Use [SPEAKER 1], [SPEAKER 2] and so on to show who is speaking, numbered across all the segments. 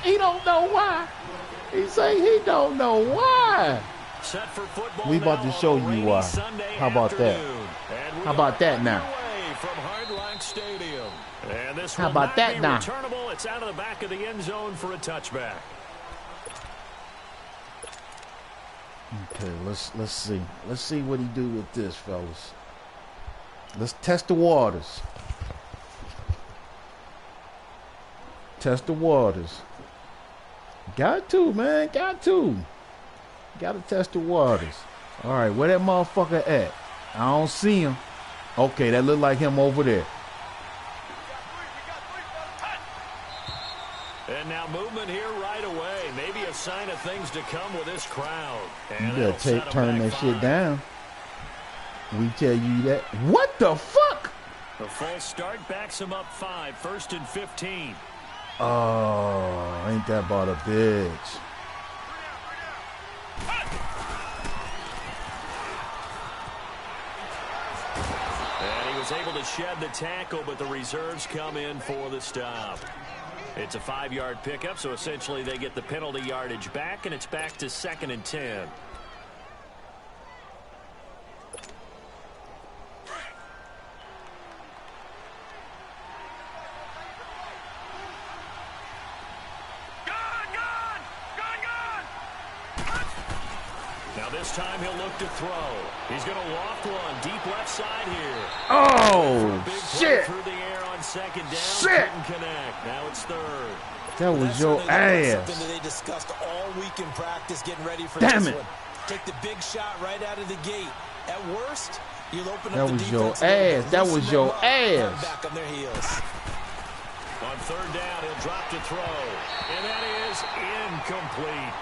[SPEAKER 1] He don't know why. He say he don't know why.
[SPEAKER 2] Set for football.
[SPEAKER 1] We about to show you why. How about that? How about that now?
[SPEAKER 2] From Hard Rock Stadium. And this
[SPEAKER 1] How about that now?
[SPEAKER 2] Returnable. It's out of the back of the end zone for a touchback.
[SPEAKER 1] Okay, let's see. Let's see what he do with this, fellas. Let's test the waters. Test the waters. Got to, man. Got to. Got to test the waters. All right, where that motherfucker at? I don't see him. Okay, that look like him over there.
[SPEAKER 2] And now movement here right away. Maybe a sign of things to come with this crowd. And
[SPEAKER 1] you better turn that shit down. We tell you that. What the fuck?
[SPEAKER 2] The false start backs him up 5, 1st and 15.
[SPEAKER 1] Oh, ain't that about a bitch?
[SPEAKER 2] And he was able to shed the tackle, but the reserves come in for the stop. It's a 5-yard pickup, so essentially they get the penalty yardage back, and it's back to 2nd and 10. Now this time he'll look to throw. He's going to loft one deep left side here.
[SPEAKER 1] Oh, shit.
[SPEAKER 2] Through the air on 2nd down.
[SPEAKER 1] Shit.
[SPEAKER 2] Couldn't connect. Now it's 3rd.
[SPEAKER 1] That was your ass.
[SPEAKER 3] Something that they discussed all week in practice, getting ready for
[SPEAKER 1] Damn
[SPEAKER 3] this
[SPEAKER 1] it.
[SPEAKER 3] one. Take the big shot right out of the gate. At worst, you'll open
[SPEAKER 1] That
[SPEAKER 3] up the
[SPEAKER 1] was your
[SPEAKER 3] defense.
[SPEAKER 1] ass. That was your ass.
[SPEAKER 3] Back on their heels.
[SPEAKER 2] On 3rd down, he'll drop to throw. And that is incomplete.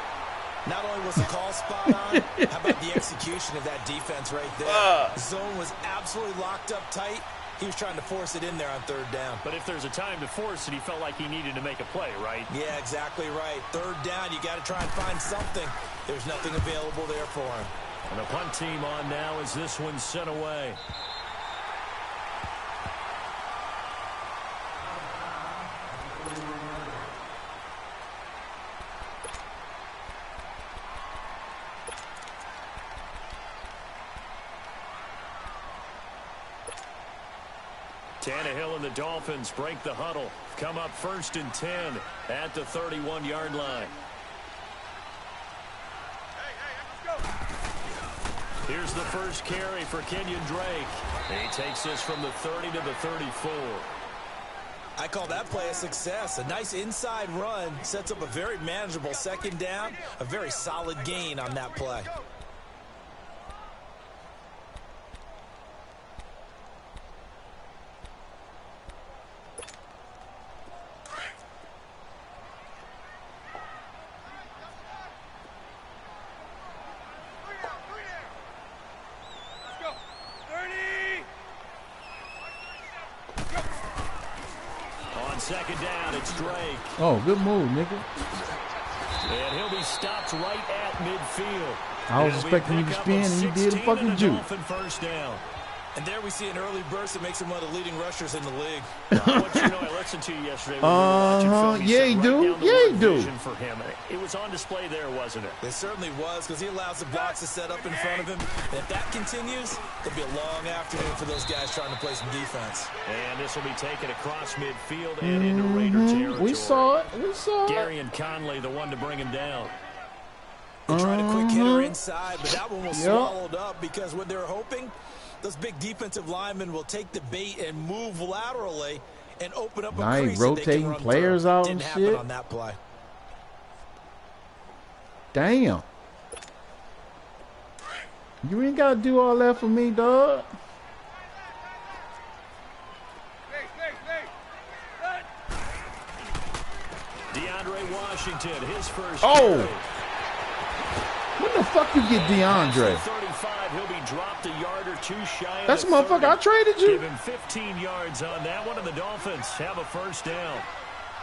[SPEAKER 3] Not only was the call spot on, how about the execution of that defense right there? The zone was absolutely locked up tight. He was trying to force it in there on 3rd down.
[SPEAKER 2] But if there's a time to force it, he felt like he needed to make a play, right?
[SPEAKER 3] Yeah, exactly right. 3rd down, you got to try and find something. There's nothing available there for him.
[SPEAKER 2] And the punt team on now as this one's sent away. Tannehill and the Dolphins break the huddle. Come up 1st and 10 at the 31-yard line. Here's the first carry for Kenyon Drake. He takes this from the 30 to the 34.
[SPEAKER 3] I call that play a success. A nice inside run sets up a very manageable 2nd down. A very solid gain on that play.
[SPEAKER 2] On 2nd down, it's Drake.
[SPEAKER 1] Oh, good move, nigga.
[SPEAKER 2] And he'll be stopped right at midfield.
[SPEAKER 1] I was expecting you to spin, and you did a fucking juke.
[SPEAKER 2] First down.
[SPEAKER 3] And there we see an early burst that makes him one of the leading rushers in the league.
[SPEAKER 2] I want you to know, I listened to you yesterday. When we were watching film.
[SPEAKER 1] Yeah, he do. Yeah, he do.
[SPEAKER 2] For him. It was on display there, wasn't it?
[SPEAKER 3] It certainly was, because he allows the blocks to set up in front of him. And if that continues, it'll be a long afternoon for those guys trying to play some defense.
[SPEAKER 2] And this will be taken across midfield and into Raider territory.
[SPEAKER 1] We saw it. We saw it.
[SPEAKER 2] Gary and Conley, the one to bring him down.
[SPEAKER 3] They tried a quick hitter inside, but that one was swallowed up because what they're hoping, those big defensive linemen will take the bait and move laterally and open up a crease
[SPEAKER 1] rotating
[SPEAKER 3] that they can
[SPEAKER 1] players out
[SPEAKER 3] Didn't
[SPEAKER 1] and
[SPEAKER 3] happen
[SPEAKER 1] shit.
[SPEAKER 3] on that play.
[SPEAKER 1] Damn. You ain't got to do all that for me, dog.
[SPEAKER 2] DeAndre Washington, his first.
[SPEAKER 1] Oh.
[SPEAKER 2] carry.
[SPEAKER 1] When the fuck you get DeAndre?
[SPEAKER 2] 35, he'll be dropped a yard or two shy.
[SPEAKER 1] That's
[SPEAKER 2] of
[SPEAKER 1] the motherfucker I traded you.
[SPEAKER 2] Give him 15 yards on that one, and the Dolphins have a first down.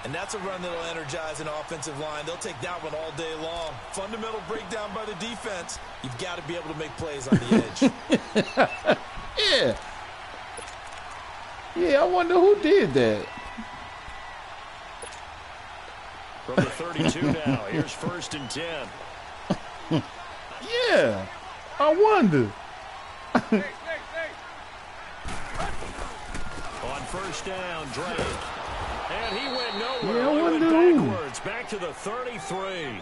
[SPEAKER 3] And that's a run that'll energize an offensive line. They'll take that one all day long. Fundamental breakdown by the defense. You've got to be able to make plays on the edge.
[SPEAKER 1] Yeah. Yeah, I wonder who did that.
[SPEAKER 2] From the 32 now, here's 1st and 10.
[SPEAKER 1] Yeah, I wonder.
[SPEAKER 2] On 1st down, Drake. And he went nowhere.
[SPEAKER 1] Yeah, I
[SPEAKER 2] He went
[SPEAKER 1] wonder.
[SPEAKER 2] backwards, back to the 33.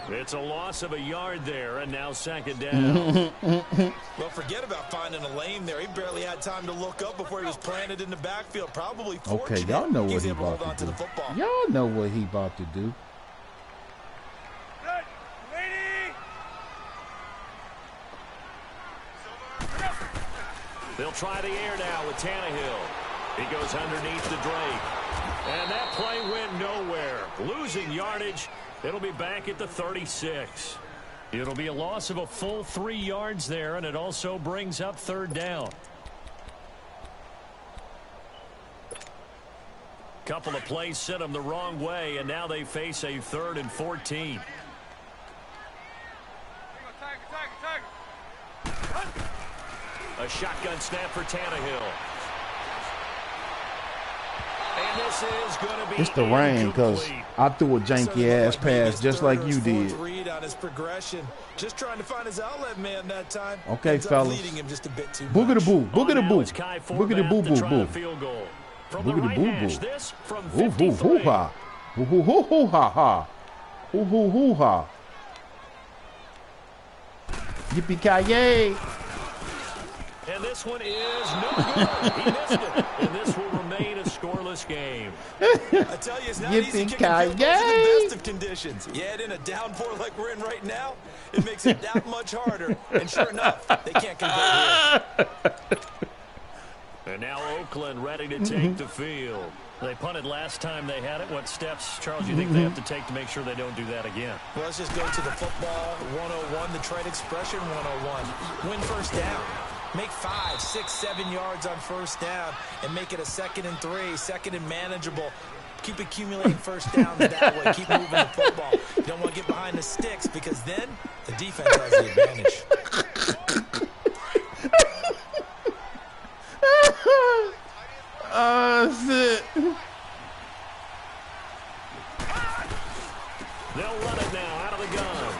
[SPEAKER 2] It's a loss of a yard there, and now 2nd down.
[SPEAKER 3] Well, forget about finding a lane there. He barely had time to look up before he was planted in the backfield. Probably fortunate.
[SPEAKER 1] Okay, y'all know what
[SPEAKER 3] he's
[SPEAKER 1] he
[SPEAKER 3] able to hold
[SPEAKER 1] about
[SPEAKER 3] on
[SPEAKER 1] to
[SPEAKER 3] to
[SPEAKER 1] do.
[SPEAKER 3] the football.
[SPEAKER 1] Y'all know what he about to do.
[SPEAKER 2] They'll try the air now with Tannehill. He goes underneath the Drake. And that play went nowhere. Losing yardage. It'll be back at the 36. It'll be a loss of a full 3 yards there, and it also brings up 3rd down. Couple of plays sent them the wrong way, and now they face a 3rd and 14. A shotgun snap for Tannehill. And this is going to be
[SPEAKER 1] It's the rain because
[SPEAKER 2] incomplete.
[SPEAKER 1] I threw a janky ass pass just like you did.
[SPEAKER 3] Read on his progression. Just trying to find his outlet man that time.
[SPEAKER 1] Okay,
[SPEAKER 3] Ends up
[SPEAKER 1] fellas.
[SPEAKER 3] leading him just a bit too
[SPEAKER 1] Boogity
[SPEAKER 3] much.
[SPEAKER 1] boo, boogity
[SPEAKER 2] Now
[SPEAKER 1] boo,
[SPEAKER 2] it's Kai
[SPEAKER 1] boogity
[SPEAKER 2] Forbath
[SPEAKER 1] boo
[SPEAKER 2] to
[SPEAKER 1] boo
[SPEAKER 2] try
[SPEAKER 1] boo.
[SPEAKER 2] a field goal. From the
[SPEAKER 1] Boogity
[SPEAKER 2] right
[SPEAKER 1] boo
[SPEAKER 2] hash,
[SPEAKER 1] boo.
[SPEAKER 2] this from
[SPEAKER 1] Hoo hoo
[SPEAKER 2] 53.
[SPEAKER 1] hoo ha. Hoo hoo hoo hoo ha ha. Hoo hoo hoo ha. Yippee ki yay.
[SPEAKER 2] And this one is no good. He missed it. And this will remain a scoreless game.
[SPEAKER 3] I tell you, it's not easy kicking field goals in the best of conditions. Yet in a downpour like we're in right now, it makes it that much harder. And sure enough, they can't convert here.
[SPEAKER 2] And now Oakland ready to take the field. They punted last time they had it. What steps, Charles, do you think they have to take to make sure they don't do that again?
[SPEAKER 3] Well, let's just go to the football 101, the trade expression 101. Win 1st down. Make 5, 6, 7 yards on 1st down and make it a 2nd and 3, 2nd and manageable. Keep accumulating 1st downs that way. Keep moving the football. You don't want to get behind the sticks because then the defense has the advantage.
[SPEAKER 1] Shit.
[SPEAKER 2] They'll run it now out of the gun.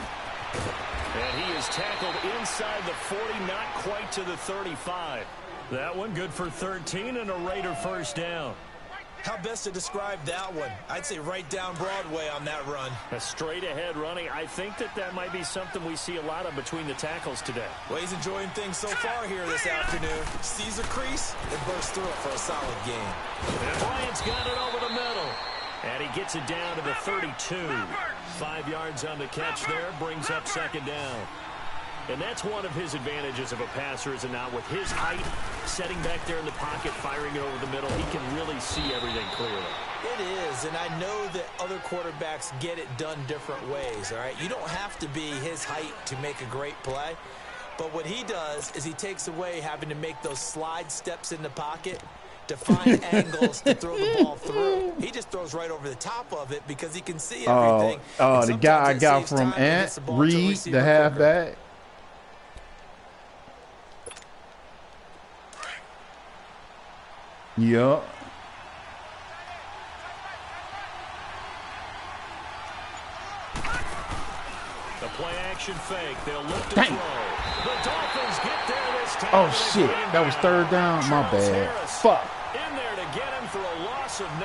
[SPEAKER 2] And he is tackled inside the 40, not quite to the 35. That one good for 13 and a Raider 1st down.
[SPEAKER 3] How best to describe that one? I'd say right down Broadway on that run.
[SPEAKER 2] A straight ahead running. I think that might be something we see a lot of between the tackles today.
[SPEAKER 3] Well, he's enjoying things so far here this afternoon. Sees a crease and bursts through it for a solid game.
[SPEAKER 2] And Bryant's got it over the middle. And he gets it down to the 32. 5 yards on the catch there. Brings up 2nd down. And that's one of his advantages of a passer, is it not? With his height, setting back there in the pocket, firing it over the middle, he can really see everything clearly.
[SPEAKER 3] It is, and I know that other quarterbacks get it done different ways, all right? You don't have to be his height to make a great play. But what he does is he takes away having to make those slide steps in the pocket to find angles to throw the ball through. He just throws right over the top of it because he can see everything.
[SPEAKER 1] The guy I got from Ant Reed, the halfback. Yeah.
[SPEAKER 2] The play action fake. They'll look to throw. The Dolphins get there this time.
[SPEAKER 1] Oh, shit. That was 3rd down? My bad.
[SPEAKER 2] Harris
[SPEAKER 1] Fuck.
[SPEAKER 2] in there to get him for a loss of 9,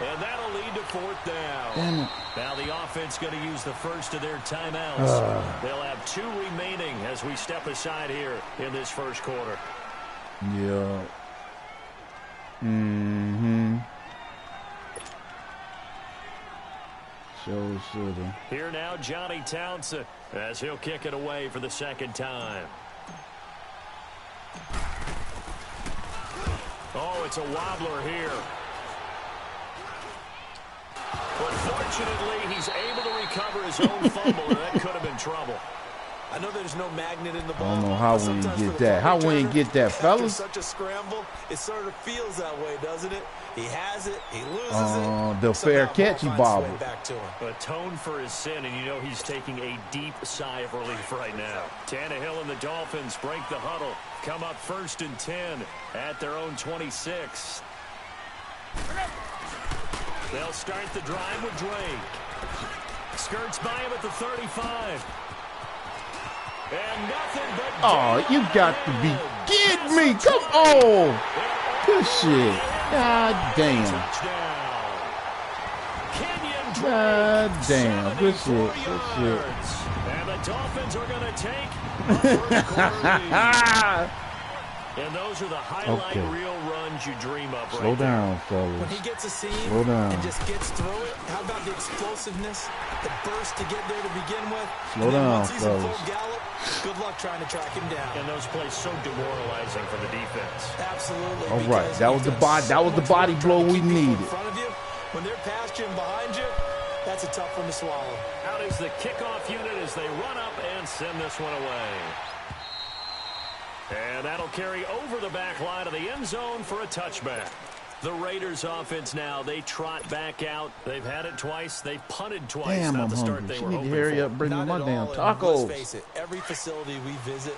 [SPEAKER 2] and that'll lead to 4th down.
[SPEAKER 1] Damn it.
[SPEAKER 2] Now the offense going to use the first of their timeouts. They'll have 2 remaining as we step aside here in this first quarter.
[SPEAKER 1] Yeah. Mm-hmm. So shoulda.
[SPEAKER 2] Here now, Johnny Townsend, as he'll kick it away for the 2nd time. Oh, it's a wobbler here. But fortunately, he's able to recover his own fumble, and that could have been trouble.
[SPEAKER 3] I know there's no magnet in the ball.
[SPEAKER 1] I don't know how we
[SPEAKER 3] Sometimes
[SPEAKER 1] didn't
[SPEAKER 3] for
[SPEAKER 1] get
[SPEAKER 3] the
[SPEAKER 1] that. How
[SPEAKER 3] punt
[SPEAKER 1] we didn't
[SPEAKER 3] returner,
[SPEAKER 1] get that,
[SPEAKER 3] after
[SPEAKER 1] fellas?
[SPEAKER 3] such a scramble, it sort of feels that way, doesn't it? He has it, he loses it.
[SPEAKER 1] The fair
[SPEAKER 3] Somehow
[SPEAKER 1] catch, he
[SPEAKER 3] ball finds its way
[SPEAKER 1] bobbled.
[SPEAKER 3] back to him.
[SPEAKER 2] Atone for his sin, and you know he's taking a deep sigh of relief right now. Tannehill and the Dolphins break the huddle. Come up 1st and 10 at their own 26. They'll start the drive with Drake. Skirts by him at the 35. And nothing but...
[SPEAKER 1] Oh, you got to be kidding me. Come on. Good shit. God damn. God damn. Good shit. Good shit.
[SPEAKER 2] And the Dolphins are going to take a first quarter lead. And those are the highlight reel runs you dream of.
[SPEAKER 1] Slow down, fellas.
[SPEAKER 3] When he gets a seam
[SPEAKER 1] and
[SPEAKER 3] just gets through it, how about the explosiveness, the burst to get there to begin with?
[SPEAKER 1] Slow down,
[SPEAKER 3] once he's in full
[SPEAKER 1] fellas.
[SPEAKER 3] gallop, good luck trying to track him down.
[SPEAKER 2] And those plays so demoralizing for the defense.
[SPEAKER 3] Absolutely.
[SPEAKER 1] All right, that was the body. That was the body blow we needed.
[SPEAKER 3] In front of you, when they're past you and behind you, that's a tough one to swallow.
[SPEAKER 2] Out is the kickoff unit as they run up and send this one away. And that'll carry over the back line of the end zone for a touchback. The Raiders offense now, they trot back out. They've had it twice. They've punted twice.
[SPEAKER 1] Damn,
[SPEAKER 2] Not
[SPEAKER 1] I'm
[SPEAKER 2] the start
[SPEAKER 1] hungry.
[SPEAKER 2] they
[SPEAKER 1] She
[SPEAKER 2] were
[SPEAKER 1] need to
[SPEAKER 2] hoping
[SPEAKER 1] hurry
[SPEAKER 2] for.
[SPEAKER 1] up, bring me
[SPEAKER 3] Not
[SPEAKER 1] my
[SPEAKER 3] at
[SPEAKER 1] damn
[SPEAKER 3] all, and
[SPEAKER 1] tacos.
[SPEAKER 3] let's face it, every facility we visit,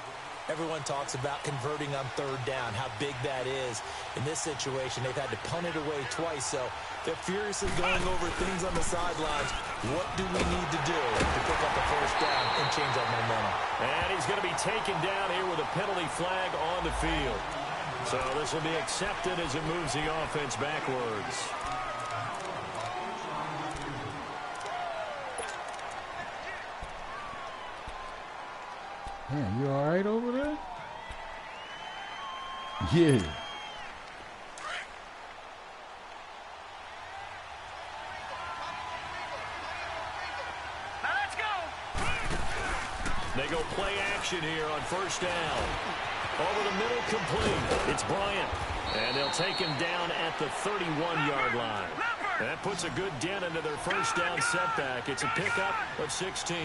[SPEAKER 3] everyone talks about converting on third down, how big that is. In this situation, they've had to punt it away twice, so they're furiously going over things on the sidelines. What do we need to do to pick up the first down and change our momentum?
[SPEAKER 2] And he's going to be taken down here with a penalty flag on the field. So this will be accepted as it moves the offense backwards.
[SPEAKER 1] Man, you all right over there? Yeah.
[SPEAKER 2] Now let's go. They go play action here on first down. Over the middle, complete. It's Bryant. And they'll take him down at the 31-yard line. That puts a good dent into their first down setback. It's a pickup of 16.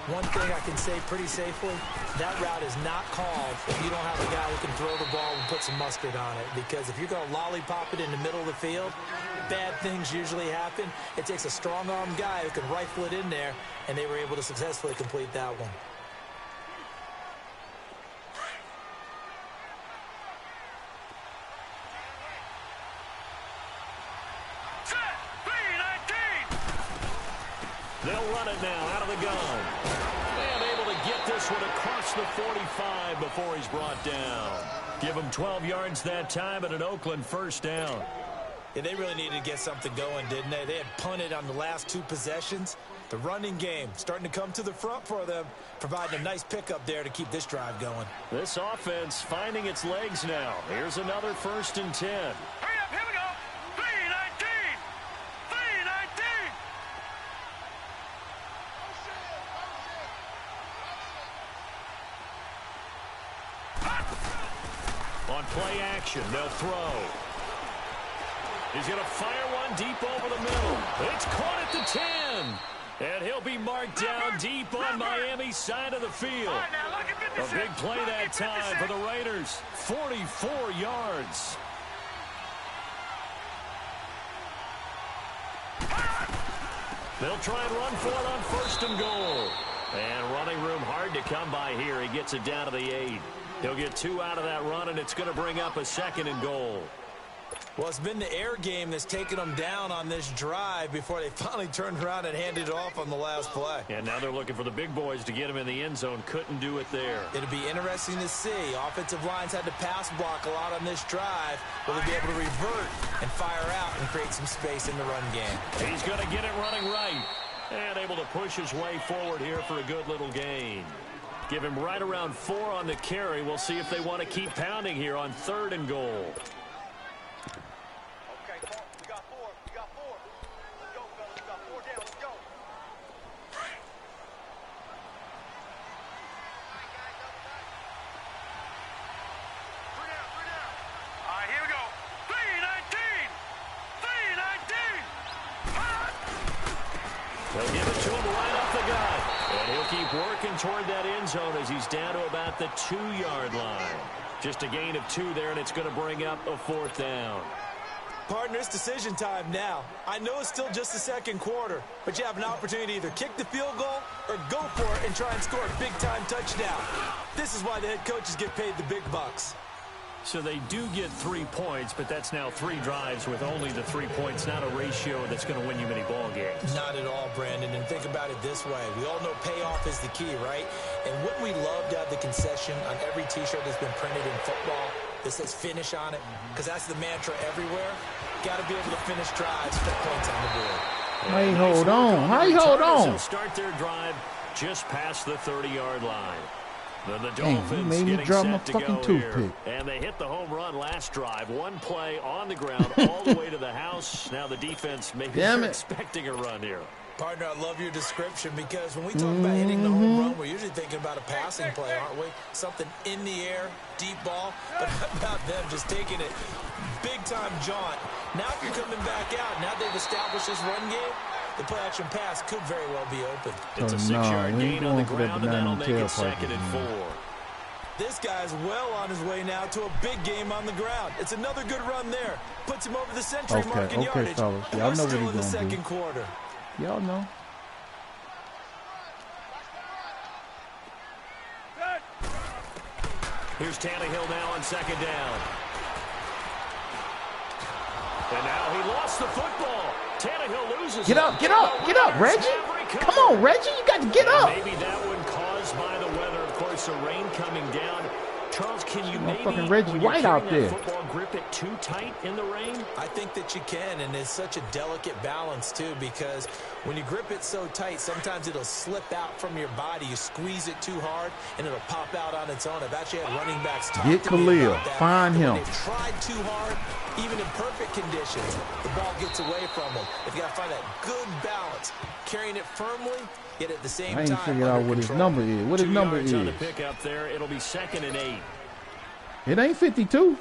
[SPEAKER 3] One thing I can say pretty safely, that route is not called if you don't have a guy who can throw the ball and put some mustard on it. Because if you're going to lollipop it in the middle of the field, bad things usually happen. It takes a strong-arm guy who can rifle it in there, and they were able to successfully complete that one.
[SPEAKER 2] They'll run it now out of the gun. And able to get this one across the 45 before he's brought down. Give him 12 yards that time and an Oakland first down.
[SPEAKER 3] Yeah, they really needed to get something going, didn't they? They had punted on the last two possessions. The running game starting to come to the front for them, providing a nice pickup there to keep this drive going.
[SPEAKER 2] This offense finding its legs now. Here's another 1st and 10.
[SPEAKER 4] Hurry up, here we go. 3-19. 3-19.
[SPEAKER 2] On play action, they'll throw. He's going to fire one deep over the middle. It's caught at the 10. And he'll be marked down deep on Miami's side of the field. A big play that time for the Raiders. 44 yards. They'll try and run for it on 1st and goal. And running room hard to come by here. He gets it down to the 8. He'll get 2 out of that run, and it's going to bring up a 2nd and goal.
[SPEAKER 3] Well, it's been the air game that's taken them down on this drive before they finally turned around and handed it off on the last play.
[SPEAKER 2] And now they're looking for the big boys to get him in the end zone. Couldn't do it there.
[SPEAKER 3] It'll be interesting to see. Offensive lines had to pass block a lot on this drive. Will they be able to revert and fire out and create some space in the run game?
[SPEAKER 2] He's going to get it running right. And able to push his way forward here for a good little gain. Give him right around 4 on the carry. We'll see if they want to keep pounding here on 3rd and goal. They'll give it to him right up the gut. And he'll keep working toward that end zone as he's down to about the 2-yard line. Just a gain of 2 there, and it's going to bring up a 4th down.
[SPEAKER 3] Partner, it's decision time now. I know it's still just the 2nd quarter, but you have an opportunity to either kick the field goal or go for it and try and score a big-time touchdown. This is why the head coaches get paid the big bucks.
[SPEAKER 2] So they do get 3 points, but that's now 3 drives with only the 3 points, not a ratio that's going to win you many ball games.
[SPEAKER 3] Not at all, Brandon. And think about it this way. We all know payoff is the key, right? And wouldn't we love to have the concession on every T-shirt that's been printed in football that says finish on it? Because that's the mantra everywhere. Got to be able to finish drives, put points on the board.
[SPEAKER 1] How you hold on? How you hold on?
[SPEAKER 2] They'll start their drive just past the 30-yard line. Then the
[SPEAKER 1] Dang,
[SPEAKER 2] Dolphins
[SPEAKER 1] made me
[SPEAKER 2] getting
[SPEAKER 1] drop my
[SPEAKER 2] set to
[SPEAKER 1] fucking
[SPEAKER 2] go
[SPEAKER 1] toothpick.
[SPEAKER 2] here. And they hit the home run last drive. One play on the ground all the way to the house. Now the defense maybe expecting a run here.
[SPEAKER 3] Partner, I love your description because when we talk about hitting the home run, we're usually thinking about a passing play, aren't we? Something in the air, deep ball. But how about them just taking it big-time jaunt? Now if you're coming back out, now they've established this run game, the play-action pass could very well be open.
[SPEAKER 2] It's a 6-yard gain on the ground, and that'll make it 2nd and 4.
[SPEAKER 3] This guy's well on his way now to a big game on the ground. It's another good run there. Puts him over the century mark in yardage.
[SPEAKER 1] Fellas.
[SPEAKER 3] And
[SPEAKER 1] Y'all
[SPEAKER 3] we're
[SPEAKER 1] know
[SPEAKER 3] still
[SPEAKER 1] what
[SPEAKER 3] in
[SPEAKER 1] he's
[SPEAKER 3] the
[SPEAKER 1] gonna
[SPEAKER 3] second
[SPEAKER 1] do.
[SPEAKER 3] quarter.
[SPEAKER 1] Y'all know.
[SPEAKER 2] Here's Tannehill now on 2nd down. And now he lost the football. Tannehill loses
[SPEAKER 1] Get up, get up, get up, Reggie. Come on, Reggie, you got to get up.
[SPEAKER 2] Maybe that one caused by the weather. Of course, the rain coming down. Charles, can you maybe,
[SPEAKER 1] fucking Reggie
[SPEAKER 2] when you're
[SPEAKER 1] White
[SPEAKER 2] carrying
[SPEAKER 1] out
[SPEAKER 2] that
[SPEAKER 1] there.
[SPEAKER 2] football, grip it too tight in the rain?
[SPEAKER 3] I think that you can, and it's such a delicate balance, too, because when you grip it so tight, sometimes it'll slip out from your body. You squeeze it too hard, and it'll pop out on its own. I've actually had running backs talk
[SPEAKER 1] Get
[SPEAKER 3] to me
[SPEAKER 1] Khalil.
[SPEAKER 3] about that.
[SPEAKER 1] Find
[SPEAKER 3] When
[SPEAKER 1] him.
[SPEAKER 3] they've tried too hard, even in perfect conditions, the ball gets away from them. They've got to find that good balance, carrying it firmly, yet at the same
[SPEAKER 1] I ain't
[SPEAKER 3] time
[SPEAKER 1] figured out
[SPEAKER 3] under
[SPEAKER 1] what his
[SPEAKER 3] control.
[SPEAKER 1] number is. What his
[SPEAKER 2] 2
[SPEAKER 1] number
[SPEAKER 2] yards
[SPEAKER 1] is.
[SPEAKER 2] on the pickup there. It'll be 2nd and 8.
[SPEAKER 1] It ain't 52.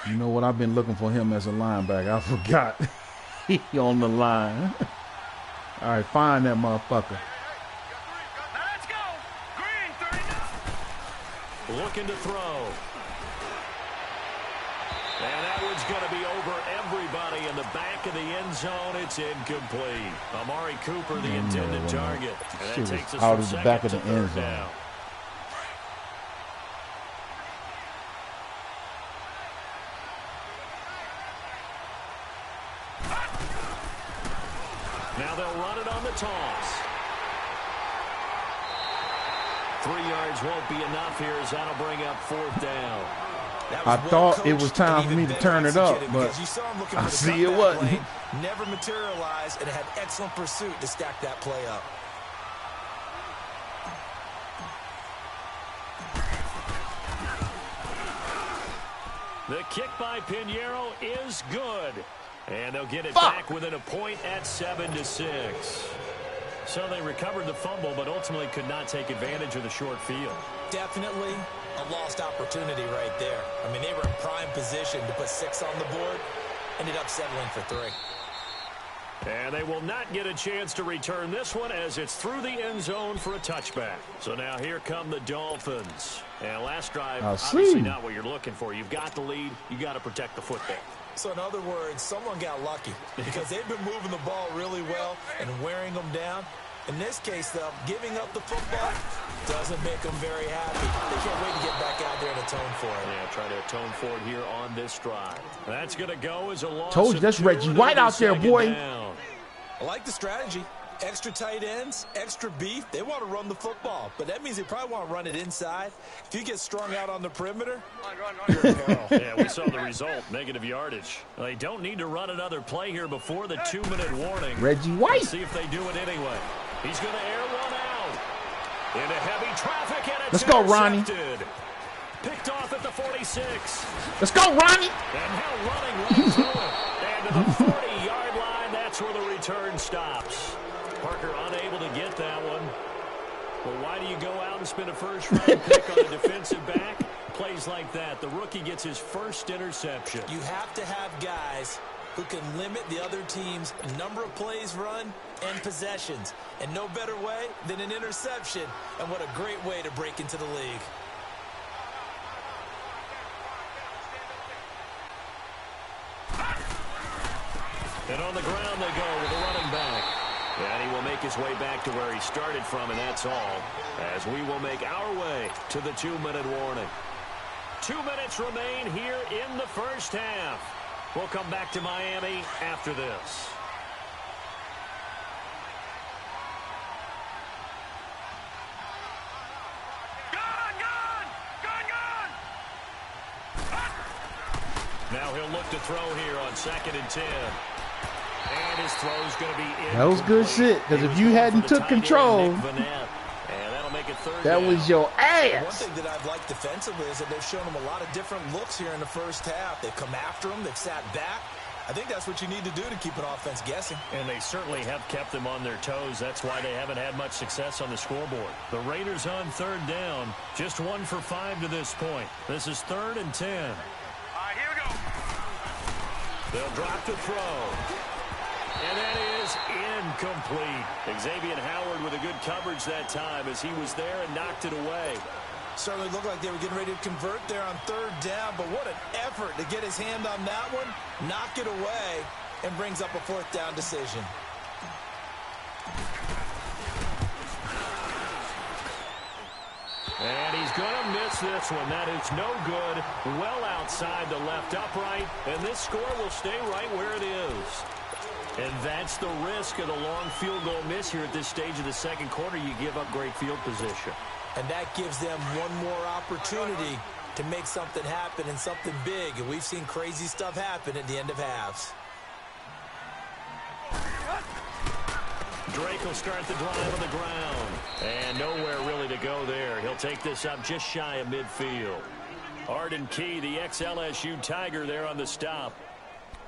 [SPEAKER 1] You know what? I've been looking for him as a linebacker. I forgot. He on the line. All right, find that motherfucker.
[SPEAKER 4] Now let's go. Green, 39.
[SPEAKER 2] Looking to throw. And that one's going to be over everybody in the back of the end zone. It's incomplete. Amari Cooper, the intended target. And that
[SPEAKER 1] Shit was
[SPEAKER 2] takes us
[SPEAKER 1] out
[SPEAKER 2] from
[SPEAKER 1] of the
[SPEAKER 2] 2nd
[SPEAKER 1] back of
[SPEAKER 2] to
[SPEAKER 1] the end
[SPEAKER 2] 3rd
[SPEAKER 1] zone.
[SPEAKER 2] down. Now they'll run it on the toss. 3 yards won't be enough here as that'll bring up 4th down.
[SPEAKER 3] That was
[SPEAKER 1] I
[SPEAKER 3] well
[SPEAKER 1] thought it
[SPEAKER 3] coached
[SPEAKER 1] was time
[SPEAKER 3] and
[SPEAKER 1] for
[SPEAKER 3] even
[SPEAKER 1] me to
[SPEAKER 3] better
[SPEAKER 1] turn it up,
[SPEAKER 3] executed
[SPEAKER 1] but
[SPEAKER 3] because you saw him looking
[SPEAKER 1] I
[SPEAKER 3] for the
[SPEAKER 1] see it
[SPEAKER 3] cutback
[SPEAKER 1] wasn't.
[SPEAKER 3] lane, never materialized, and had excellent pursuit to stack that play up.
[SPEAKER 2] The kick by Pinheiro is good. And they'll get it back within a point at 7-6. So they recovered the fumble, but ultimately could not take advantage of the short field.
[SPEAKER 3] Definitely a lost opportunity right there. I mean, they were in prime position to put 6 on the board. Ended up settling for 3.
[SPEAKER 2] And they will not get a chance to return this one as it's through the end zone for a touchback. So now here come the Dolphins. And last drive, obviously not what you're looking for. You've got the lead. You got to protect the football.
[SPEAKER 3] So in other words, someone got lucky because they've been moving the ball really well and wearing them down. In this case, though, giving up the football doesn't make them very happy. They can't wait to get back out there and atone for it.
[SPEAKER 2] Yeah, try to atone for it here on this drive. That's going to go as a loss.
[SPEAKER 1] Told you, that's Reggie White out there, boy.
[SPEAKER 2] Down.
[SPEAKER 3] I like the strategy. Extra tight ends, extra beef. They want to run the football, but that means they probably want to run it inside. If you get strung out on the perimeter, you're in peril.
[SPEAKER 2] Yeah, we saw the result, negative yardage. They don't need to run another play here before the 2-minute warning.
[SPEAKER 1] Reggie White.
[SPEAKER 2] Let's see if they do it anyway. He's going to air one out. Into heavy traffic, and it's
[SPEAKER 1] Let's go, Ronnie.
[SPEAKER 2] Picked off at the 46.
[SPEAKER 1] Let's go, Ronnie.
[SPEAKER 2] And now running right through it. And to the 40-yard line, that's where the return stops. Parker unable to get that one. Well, why do you go out and spend a first-round pick on a defensive back? Plays like that. The rookie gets his first interception.
[SPEAKER 3] You have to have guys who can limit the other team's number of plays run and possessions. And no better way than an interception. And what a great way to break into the league.
[SPEAKER 2] And on the ground they go with the running back. And he will make his way back to where he started from, and that's all, as we will make our way to the 2-minute warning. 2 minutes remain here in the first half. We'll come back to Miami after this. Now he'll look to throw here on 2nd and 10. And his throw's going to be incomplete.
[SPEAKER 1] That was good shit, because if you hadn't took control, that was your ass.
[SPEAKER 3] One thing that I've liked defensively is that they've shown him a lot of different looks here in the first half. They've come after him. They've sat back. I think that's what you need to do to keep an offense guessing.
[SPEAKER 2] And they certainly have kept them on their toes. That's why they haven't had much success on the scoreboard. The Raiders on 3rd down. Just 1 for 5 to this point. This is 3rd and 10.
[SPEAKER 4] All right, here we go.
[SPEAKER 2] They'll drop to throw. And that is incomplete. Xavier Howard with a good coverage that time as he was there and knocked it away.
[SPEAKER 3] Certainly looked like they were getting ready to convert there on 3rd down, but what an effort to get his hand on that one, knock it away, and brings up a 4th down decision.
[SPEAKER 2] And he's going to miss this one. That is no good. Well outside the left upright, and this score will stay right where it is. And that's the risk of the long field goal miss here at this stage of the second quarter. You give up great field position.
[SPEAKER 3] And that gives them one more opportunity to make something happen and something big. And we've seen crazy stuff happen at the end of halves.
[SPEAKER 2] Drake will start the drive on the ground. And nowhere really to go there. He'll take this up just shy of midfield. Arden Key, the ex-LSU Tiger, there on the stop.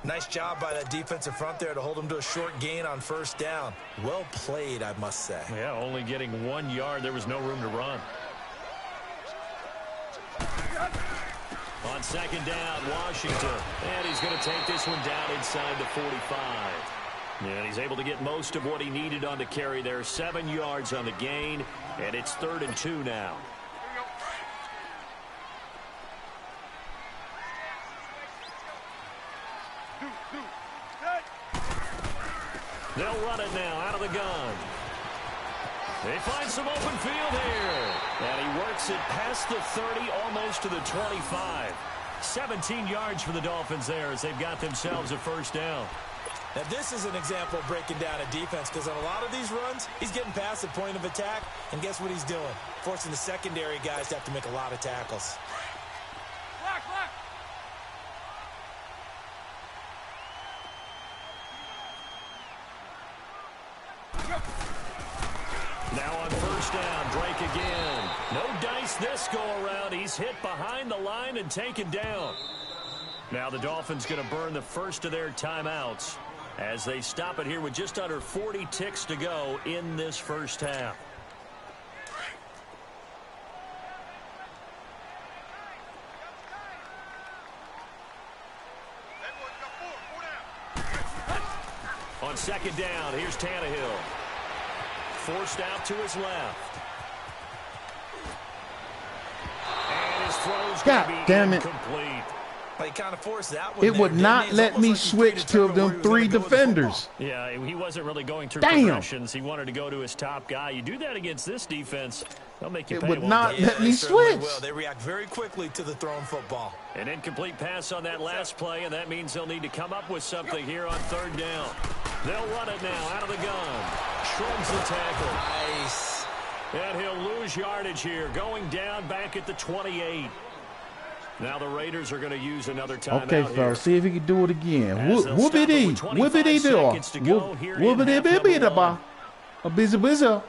[SPEAKER 3] Nice job by that defensive front there to hold him to a short gain on 1st down. Well played, I must say.
[SPEAKER 2] Yeah, only getting 1 yard. There was no room to run. On 2nd down, Washington. And he's going to take this one down inside the 45. And he's able to get most of what he needed on the carry there. 7 yards on the gain. And it's 3rd and 2 now. They'll run it now out of the gun. They find some open field here. And he works it past the 30, almost to the 25. 17 yards for the Dolphins there as they've got themselves a 1st down.
[SPEAKER 3] Now, this is an example of breaking down a defense, because on a lot of these runs, he's getting past the point of attack, and guess what he's doing? Forcing the secondary guys to have to make a lot of tackles.
[SPEAKER 4] Lock, lock.
[SPEAKER 2] Now on 1st down, Drake again. No dice this go-around. He's hit behind the line and taken down. Now the Dolphins going to burn the first of their timeouts as they stop it here with just under 40 ticks to go in this first half. On 2nd down, here's Tannehill. Forced out to his left. And his throw's going to be incomplete.
[SPEAKER 3] But he kind of forced that one.
[SPEAKER 1] It would not let me switch to them 3 defenders.
[SPEAKER 2] Yeah, he wasn't really going through progressions. He wanted to go to his top guy. You do that against this defense, they'll make you pay.
[SPEAKER 1] It would not let me switch.
[SPEAKER 3] They react very quickly to the thrown football.
[SPEAKER 2] An incomplete pass on that last play, and that means they'll need to come up with something here on 3rd down. They'll run it now out of the gun. Shrugs the tackle.
[SPEAKER 3] Nice.
[SPEAKER 2] And he'll lose yardage here, going down back at the 28. Now the Raiders are going to use another timeout.
[SPEAKER 1] Okay, fellas, see if he can do it again.
[SPEAKER 2] Whoopity,
[SPEAKER 1] whoopity do. Whoopity bibby da ba. A busy bizza.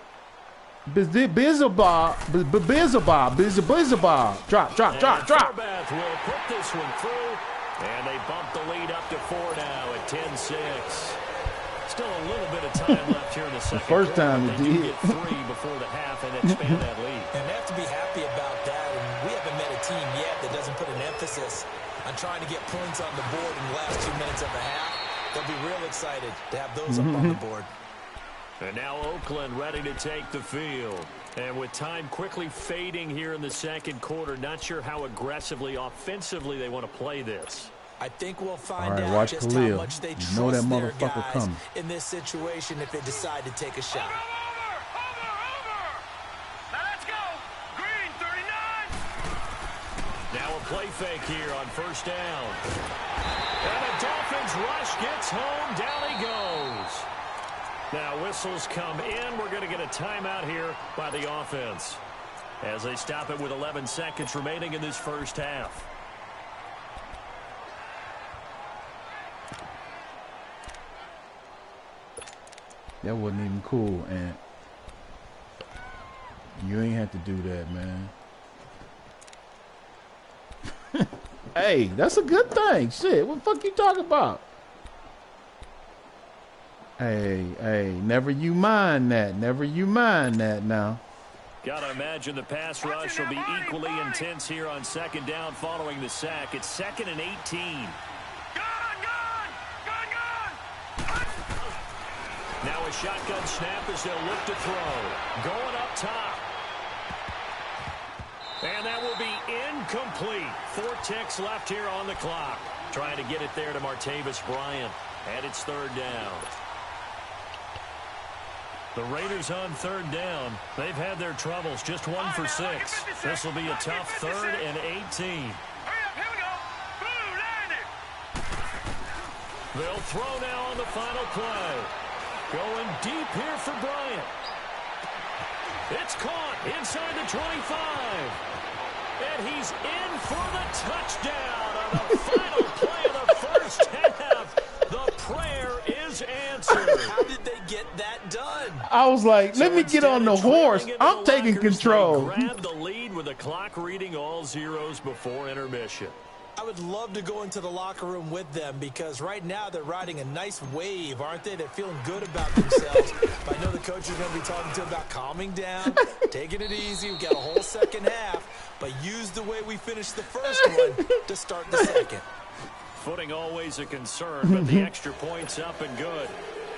[SPEAKER 1] Busy bizza ba. Bizza ba. Busy bizza ba. Drop.
[SPEAKER 2] Forbath will put this one through, and they bump the lead up to 4 now at 10-6. Still a little bit of time left here in the second.
[SPEAKER 1] First time
[SPEAKER 2] they do get 3 before the half and expand that lead.
[SPEAKER 3] And they have to be happy about that. And we haven't met a team yet that doesn't put an emphasis on trying to get points on the board in the last 2 minutes of the half. They'll be real excited to have those up on the board.
[SPEAKER 2] And now Oakland ready to take the field. And with time quickly fading here in the second quarter, not sure how aggressively, offensively they want to play this.
[SPEAKER 3] I think we'll find
[SPEAKER 1] right,
[SPEAKER 3] out
[SPEAKER 1] watch
[SPEAKER 3] just
[SPEAKER 1] Khalil.
[SPEAKER 3] how much they
[SPEAKER 1] You
[SPEAKER 3] trust
[SPEAKER 1] know that
[SPEAKER 3] their
[SPEAKER 1] motherfucker
[SPEAKER 3] guys
[SPEAKER 1] coming.
[SPEAKER 3] in this situation if they decide to take a shot.
[SPEAKER 4] Over. Now let's go. Green, 39.
[SPEAKER 2] Now a play fake here on first down. And the Dolphins rush gets home. Down he goes. Now whistles come in. We're going to get a timeout here by the offense as they stop it with 11 seconds remaining in this first half.
[SPEAKER 1] That wasn't even cool, and you ain't have to do that, man. Hey, that's a good thing. Shit, what the fuck you talking about? Hey, never you mind that. Never you mind that now.
[SPEAKER 2] Gotta imagine the pass rush will be equally intense here on second down following the sack. It's 2nd and 18. Now a shotgun snap as they'll look to throw. Going up top. And that will be incomplete. 4 ticks left here on the clock. Trying to get it there to Martavis Bryant. And it's 3rd down. The Raiders on 3rd down. They've had their troubles. Just 1 for 6. This will be a tough 3rd and 18.
[SPEAKER 4] Hurry up, here we go. Blue landed.
[SPEAKER 2] They'll throw now on the final play. Going deep here for Bryant. It's caught inside the 25. And he's in for the touchdown on the final play of the first half. The prayer is answered.
[SPEAKER 3] How did they get that done?
[SPEAKER 1] I was like, let me get on the horse. I'm taking control.
[SPEAKER 2] Grab the lead with the clock reading all zeros before intermission.
[SPEAKER 3] I would love to go into the locker room with them because right now they're riding a nice wave, aren't they? They're feeling good about themselves. But I know the coach is going to be talking to them about calming down, taking it easy. We've got a whole second half, but use the way we finished the first one to start the second.
[SPEAKER 2] Footing always a concern, but the extra point's up and good.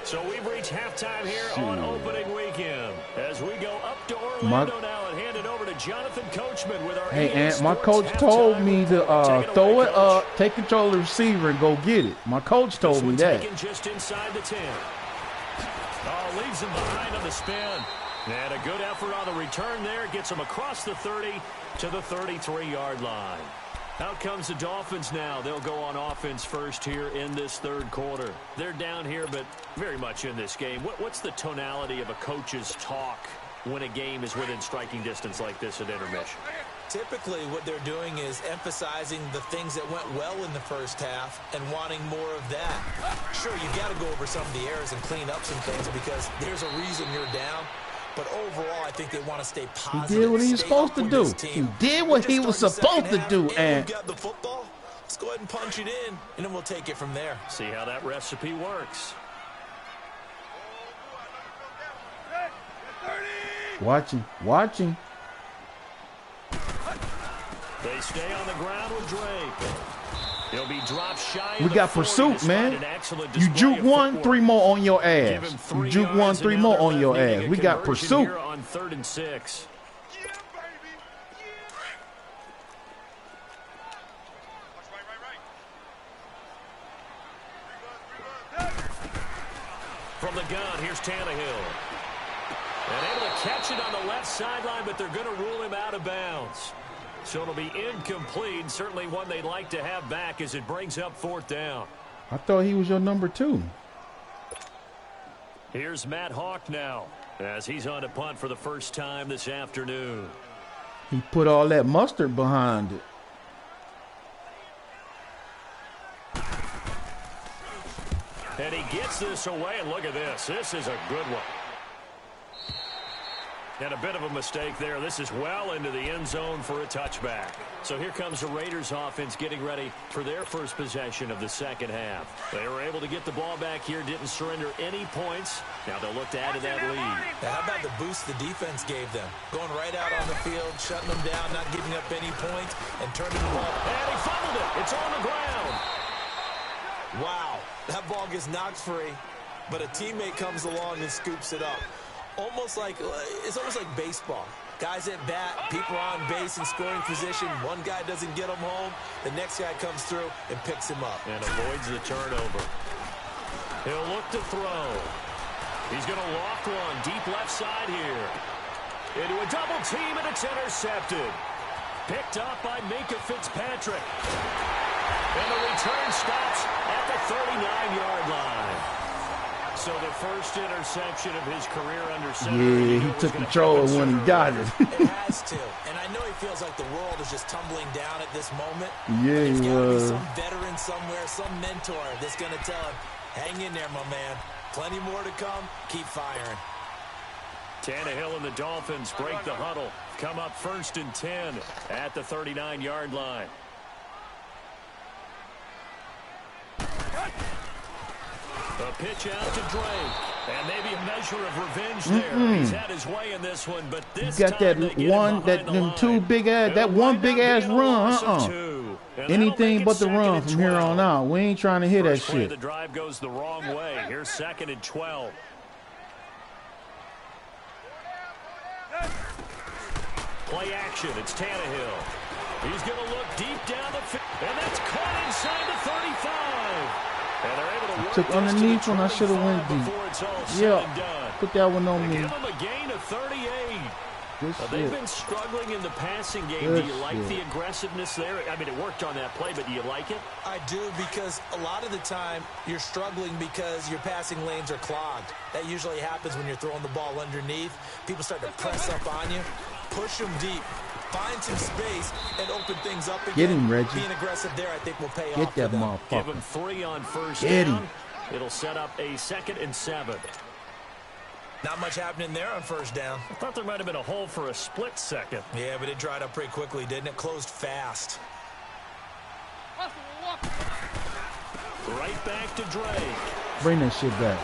[SPEAKER 2] So we've reached halftime here on opening weekend. As we go up to Orlando now and hand it over to Jonathan Coachman with our
[SPEAKER 1] Hey,
[SPEAKER 2] EA
[SPEAKER 1] Ant, my
[SPEAKER 2] Sports
[SPEAKER 1] coach told
[SPEAKER 2] halftime
[SPEAKER 1] me to
[SPEAKER 2] report. Take it
[SPEAKER 1] throw
[SPEAKER 2] away,
[SPEAKER 1] it
[SPEAKER 2] Coach.
[SPEAKER 1] up, take control of the receiver, and go get it. My coach told
[SPEAKER 2] This
[SPEAKER 1] me
[SPEAKER 2] one
[SPEAKER 1] that.
[SPEAKER 2] taken just inside the 10. Oh, leaves him behind on the spin. And a good effort on the return there. Gets him across the 30 to the 33-yard line. Out comes the Dolphins now. They'll go on offense first here in this 3rd quarter. They're down here, but very much in this game. What's the tonality of a coach's talk when a game is within striking distance like this at intermission?
[SPEAKER 3] Typically, what they're doing is emphasizing the things that went well in the first half and wanting more of that. Sure, you got to go over some of the errors and clean up some things because there's a reason you're down. But overall, I think they want to stay positive.
[SPEAKER 1] He did what he was supposed to do. He did what he was supposed to do.
[SPEAKER 3] And we've got the football. Let's go ahead and punch it in, and then we'll take it from there.
[SPEAKER 2] See how that recipe works.
[SPEAKER 1] Watching.
[SPEAKER 2] They stay on the ground with Drake. He'll be dropped shy.
[SPEAKER 1] We got pursuit, man. You juke one, 3 more on your ass. You juke 1, 3 more on your ass. We got pursuit.
[SPEAKER 2] On 3rd and 6.
[SPEAKER 4] Yeah, baby. Yeah.
[SPEAKER 2] From the gun, here's Tannehill. And able to catch it on the left sideline, but they're going to rule him out of bounds. So it'll be incomplete, certainly one they'd like to have back as it brings up 4th down.
[SPEAKER 1] I thought he was your number 2.
[SPEAKER 2] Here's Matt Hawk now as he's on to punt for the first time this afternoon.
[SPEAKER 1] He put all that mustard behind it.
[SPEAKER 2] And he gets this away, and look at this. This is a good one. And a bit of a mistake there. This is well into the end zone for a touchback. So here comes the Raiders offense getting ready for their first possession of the second half. They were able to get the ball back here, didn't surrender any points. Now they'll look to add to that lead.
[SPEAKER 3] Now, how about the boost the defense gave them? Going right out on the field, shutting them down, not giving up any points, and turning the ball.
[SPEAKER 2] And he fumbled it. It's on the ground.
[SPEAKER 3] Wow, that ball gets knocked free, but a teammate comes along and scoops it up. It's almost like baseball. Guys at bat, people are on base in scoring position. One guy doesn't get him home. The next guy comes through and picks him up.
[SPEAKER 2] And avoids the turnover. He'll look to throw. He's going to loft one deep left side here. Into a double team, and it's intercepted. Picked up by Minkah Fitzpatrick. And the return stops at the 39-yard line. So the first interception of his career under center.
[SPEAKER 1] Yeah, he took control when he got it.
[SPEAKER 3] It has to. And I know he feels like the world is just tumbling down at this moment.
[SPEAKER 1] Yeah,
[SPEAKER 3] There's
[SPEAKER 1] he
[SPEAKER 3] got to be
[SPEAKER 1] was.
[SPEAKER 3] some veteran somewhere, some mentor that's going to tell him, hang in there, my man. Plenty more to come. Keep firing.
[SPEAKER 2] Tannehill and the Dolphins break the huddle. Come up 1st and 10 at the 39-yard line. A pitch out to Drake. And maybe a measure of revenge there. He's had his way in this one, but this
[SPEAKER 1] You got
[SPEAKER 2] time
[SPEAKER 1] that
[SPEAKER 2] they get
[SPEAKER 1] one,
[SPEAKER 2] him
[SPEAKER 1] that
[SPEAKER 2] behind the
[SPEAKER 1] them
[SPEAKER 2] line.
[SPEAKER 1] two big ass, that
[SPEAKER 2] It'll
[SPEAKER 1] one
[SPEAKER 2] wind
[SPEAKER 1] big
[SPEAKER 2] up
[SPEAKER 1] ass
[SPEAKER 2] being a
[SPEAKER 1] run.
[SPEAKER 2] loss of 2. And that'll
[SPEAKER 1] Anything
[SPEAKER 2] make it
[SPEAKER 1] but the
[SPEAKER 2] 2nd
[SPEAKER 1] run
[SPEAKER 2] and
[SPEAKER 1] from here
[SPEAKER 2] 12.
[SPEAKER 1] on out. We ain't trying to hear that
[SPEAKER 2] First play of the
[SPEAKER 1] shit.
[SPEAKER 2] drive goes the wrong way. Here's 2nd and 12. Play action. It's Tannehill. He's going to look deep down the field. And that's caught inside the 35. And they're able to work
[SPEAKER 1] Took
[SPEAKER 2] this to the
[SPEAKER 1] underneath when I should have went
[SPEAKER 2] 25
[SPEAKER 1] deep.
[SPEAKER 2] before it's all said and done.
[SPEAKER 1] Yeah, put that one on
[SPEAKER 2] They
[SPEAKER 1] me.
[SPEAKER 2] give him a gain of 38.
[SPEAKER 1] Good
[SPEAKER 2] They've
[SPEAKER 1] shit.
[SPEAKER 2] been struggling in the passing game.
[SPEAKER 1] Good
[SPEAKER 2] Do you like
[SPEAKER 1] shit.
[SPEAKER 2] the aggressiveness there? I mean, it worked on that play, but do you like it?
[SPEAKER 3] I do, because a lot of the time you're struggling because your passing lanes are clogged. That usually happens when you're throwing the ball underneath. People start to press up on you. Push them deep. Find some space and open things up again.
[SPEAKER 1] Get him, Reggie.
[SPEAKER 3] Being aggressive there, I think, will pay
[SPEAKER 1] Get
[SPEAKER 3] off
[SPEAKER 1] that
[SPEAKER 3] for them.
[SPEAKER 2] Give
[SPEAKER 1] motherfucker.
[SPEAKER 2] him 3 on 1st
[SPEAKER 1] Get
[SPEAKER 2] down.
[SPEAKER 1] him.
[SPEAKER 2] It'll set up a 2nd and 7.
[SPEAKER 3] Not much happening there on 1st down.
[SPEAKER 2] I thought there might have been a hole for a split second.
[SPEAKER 3] Yeah, but it dried up pretty quickly, didn't it? Closed fast.
[SPEAKER 2] Right back to Drake.
[SPEAKER 1] Bring that shit back.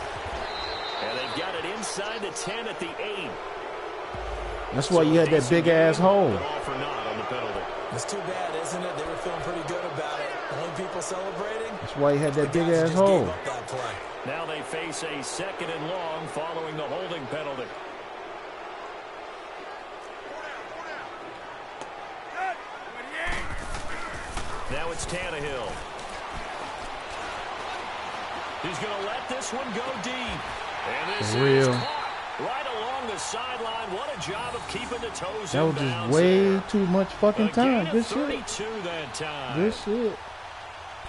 [SPEAKER 2] And they've got it inside the 10 at the 8.
[SPEAKER 1] That's why you had that big ass hole.
[SPEAKER 2] But all for naught on the penalty.
[SPEAKER 3] It's too bad, isn't it? They were feeling pretty good about it. Only people celebrating.
[SPEAKER 1] That's why you had that
[SPEAKER 3] the
[SPEAKER 1] big
[SPEAKER 3] guys who
[SPEAKER 1] ass
[SPEAKER 3] just gave
[SPEAKER 1] hole.
[SPEAKER 3] up that play.
[SPEAKER 2] Now they face a 2nd and long following the holding penalty. Now it's Tannehill. He's going to let this one go deep. And this
[SPEAKER 1] For
[SPEAKER 2] is
[SPEAKER 1] real.
[SPEAKER 2] caught right along the sideline. What a job of keeping the toes
[SPEAKER 1] That
[SPEAKER 2] in
[SPEAKER 1] was just
[SPEAKER 2] bounds
[SPEAKER 1] way
[SPEAKER 2] there.
[SPEAKER 1] too much fucking
[SPEAKER 2] A
[SPEAKER 1] time.
[SPEAKER 2] gain of
[SPEAKER 1] Good
[SPEAKER 2] 32
[SPEAKER 1] shit.
[SPEAKER 2] that time.
[SPEAKER 1] Good shit.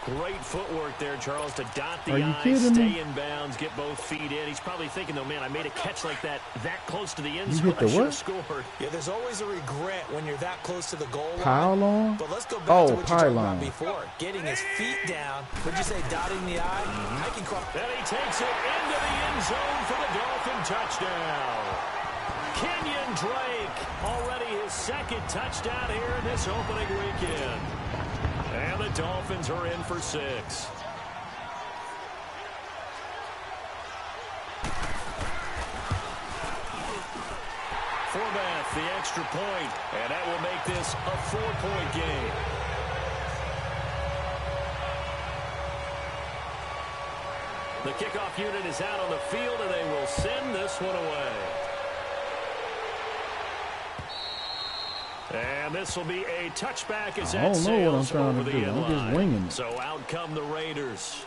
[SPEAKER 2] Great footwork there, Charles, to dot the
[SPEAKER 1] Are you
[SPEAKER 2] I,
[SPEAKER 1] kidding
[SPEAKER 2] stay
[SPEAKER 1] me?
[SPEAKER 2] in bounds, get both feet in. He's probably thinking, though, man, I made a catch like that close to the end
[SPEAKER 1] You
[SPEAKER 2] zone.
[SPEAKER 1] hit the
[SPEAKER 2] I should
[SPEAKER 1] what?
[SPEAKER 2] have scored.
[SPEAKER 3] Yeah, there's always a regret when you're that close to the goal line.
[SPEAKER 1] Pylon?
[SPEAKER 3] But let's go back
[SPEAKER 1] Oh,
[SPEAKER 3] to what you talked
[SPEAKER 1] pylon.
[SPEAKER 3] about before. Getting his feet down. Would you say dotting the I? Hiking cross.
[SPEAKER 2] And he takes it into the end zone for the Dolphin touchdown. Kenyon Drake, already his 2nd touchdown here in this opening weekend. And the Dolphins are in for 6. Forbath, the extra point, and that will make this a 4-point game. The kickoff unit is out on the field, and they will send this one away. And this will be a touchback as
[SPEAKER 1] I
[SPEAKER 2] that
[SPEAKER 1] don't know what I'm
[SPEAKER 2] sails
[SPEAKER 1] trying
[SPEAKER 2] over
[SPEAKER 1] to
[SPEAKER 2] the
[SPEAKER 1] do.
[SPEAKER 2] end
[SPEAKER 1] I'm just
[SPEAKER 2] line.
[SPEAKER 1] winging it.
[SPEAKER 2] So out come the Raiders.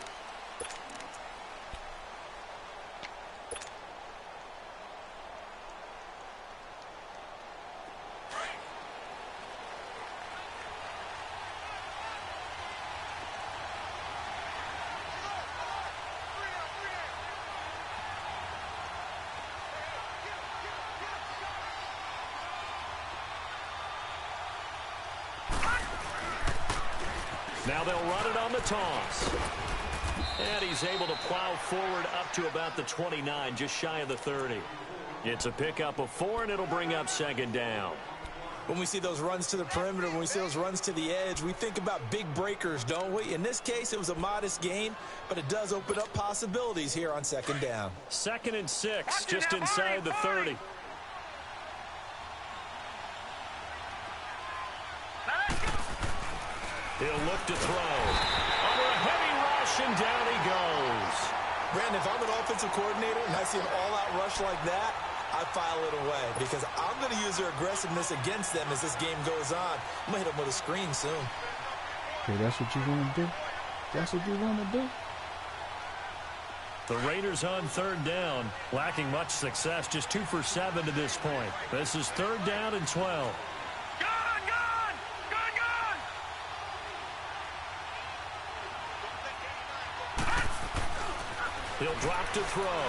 [SPEAKER 2] Now they'll run it on the toss. And he's able to plow forward up to about the 29, just shy of the 30. It's a pickup of 4, and it'll bring up 2nd down.
[SPEAKER 3] When we see those runs to the perimeter, when we see those runs to the edge, we think about big breakers, don't we? In this case, it was a modest gain, but it does open up possibilities here on 2nd down.
[SPEAKER 2] 2nd and 6, just inside the 30. He'll look to throw. Under a heavy rush, and down he goes.
[SPEAKER 3] Brandon, if I'm an offensive coordinator and I see an all-out rush like that, I file it away because I'm going to use their aggressiveness against them as this game goes on. I'm going to hit them with a screen soon.
[SPEAKER 1] Okay, that's what you want to do? That's what you want to do?
[SPEAKER 2] The Raiders on third down, lacking much success, just 2 for 7 to this point. This is third down and 12.
[SPEAKER 4] Gone! Gone! Gone!
[SPEAKER 2] He'll drop to throw.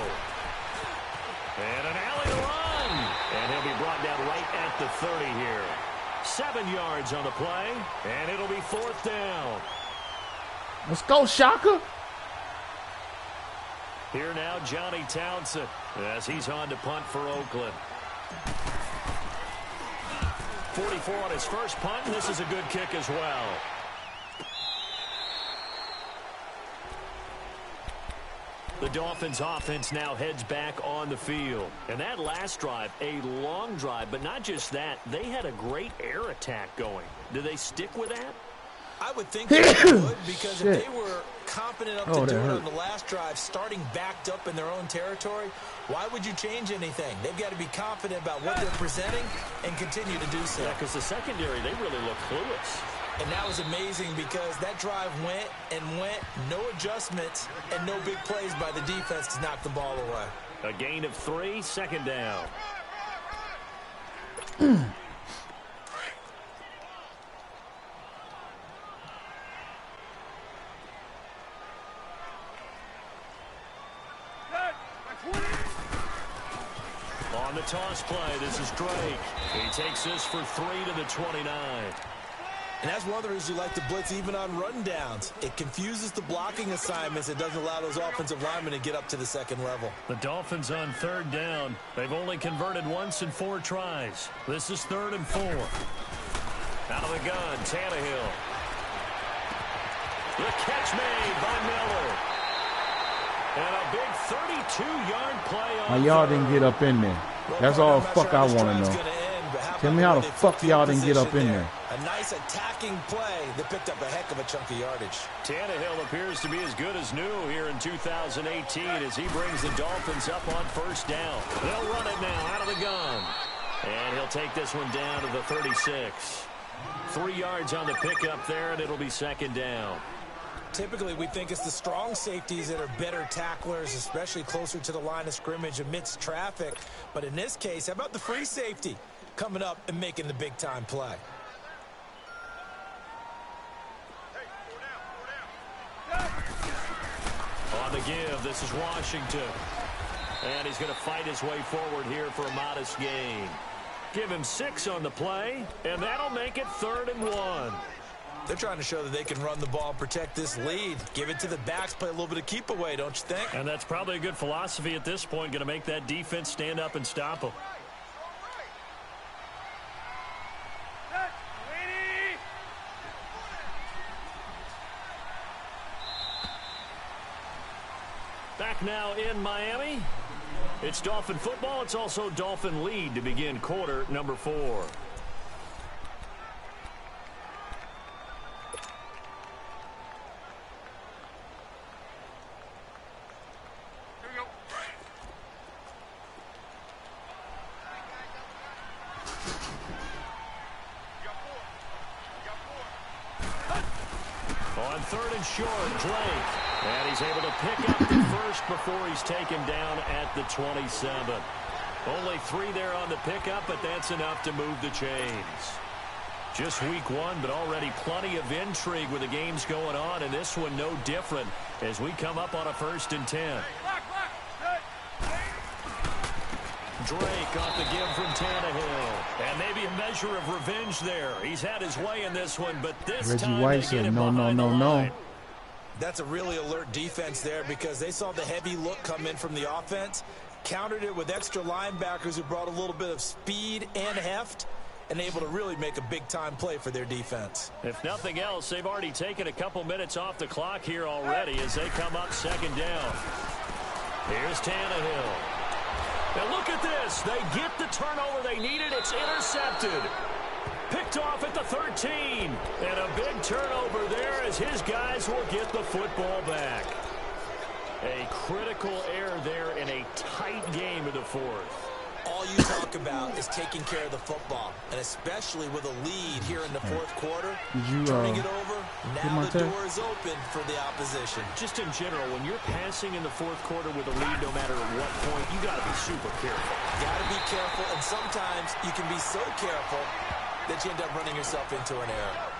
[SPEAKER 2] And an alley to run. And he'll be brought down right at the 30 here. 7 yards on the play, and it'll be fourth down.
[SPEAKER 1] Let's go, Shaka.
[SPEAKER 2] Here now, Johnny Townsend, as he's on to punt for Oakland. 44 on his first punt, and this is a good kick as well. The Dolphins offense now heads back on the field. And that last drive, a long drive, but not just that. They had a great air attack going. Do they stick with that?
[SPEAKER 3] I would think they would, because
[SPEAKER 1] Shit.
[SPEAKER 3] if they were confident enough to do it on the last drive, starting backed up in their own territory, why would you change anything? They've got to be confident about what they're presenting and continue to do so.
[SPEAKER 2] Yeah, because the secondary, they really look clueless.
[SPEAKER 3] And that was amazing because that drive went and went, no adjustments, and no big plays by the defense to knock the ball away.
[SPEAKER 2] A gain of 3, second down. On the toss play, this is Drake. He takes this for 3 to the 29.
[SPEAKER 3] And that's one of the reasons you like to blitz even on rundowns. It confuses the blocking assignments. It doesn't allow those offensive linemen to get up to the second level.
[SPEAKER 2] The Dolphins on third down. They've only converted once in 4 tries. This is 3rd and 4. Out of the gun, Tannehill. The catch made by Miller. And a big 32-yard play on
[SPEAKER 1] How y'all didn't get up in there? That's all the fuck I want to know. Tell me how the fuck y'all didn't get up in there.
[SPEAKER 3] A nice attacking play that picked up a heck of a chunk of yardage.
[SPEAKER 2] Tannehill appears to be as good as new here in 2018 as he brings the Dolphins up on first down. They'll run it now out of the gun. And he'll take this one down to the 36. 3 yards on the pickup there, and it'll be second down.
[SPEAKER 3] Typically, we think it's the strong safeties that are better tacklers, especially closer to the line of scrimmage amidst traffic. But in this case, how about the free safety coming up and making the big-time play?
[SPEAKER 2] On the give, this is Washington. And he's going to fight his way forward here for a modest gain. Give him 6 on the play, and that'll make it 3rd and 1.
[SPEAKER 3] They're trying to show that they can run the ball and protect this lead. Give it to the backs, play a little bit of keep away, don't you think?
[SPEAKER 2] And that's probably a good philosophy at this point, going to make that defense stand up and stop them. Back now in Miami. It's Dolphin football. It's also Dolphin lead to begin quarter number 4. On 3rd and short, Drake. And he's able to pick up the first before he's taken down at the 27. Only 3 there on the pickup, but that's enough to move the chains. Just week 1, but already plenty of intrigue with the games going on, and this one no different as we come up on a 1st and 10. Drake off the give from Tannehill. And maybe a measure of revenge there. He's had his way in this one, but this
[SPEAKER 1] Reggie
[SPEAKER 2] time
[SPEAKER 1] White
[SPEAKER 2] they get
[SPEAKER 1] said,
[SPEAKER 2] him
[SPEAKER 1] no, no,
[SPEAKER 2] behind the
[SPEAKER 1] no,
[SPEAKER 2] line.
[SPEAKER 1] no.
[SPEAKER 3] That's a really alert defense there because they saw the heavy look come in from the offense, countered it with extra linebackers who brought a little bit of speed and heft, and able to really make a big-time play for their defense.
[SPEAKER 2] If nothing else, they've already taken a couple minutes off the clock here already as they come up 2nd down. Here's Tannehill. And look at this. They get the turnover they needed. It's intercepted. Picked off at the 13. And a big turnover there as his guys will get the football back. A critical error there in a tight game in the 4th.
[SPEAKER 3] All you talk about is taking care of the football, and especially with a lead here in the fourth quarter, turning it over, now the door is open for the opposition.
[SPEAKER 2] Just in general, when you're passing in the fourth quarter with a lead, no matter at what point, you got to be super careful.
[SPEAKER 3] Got to be careful, and sometimes you can be so careful that you end up running yourself into an error.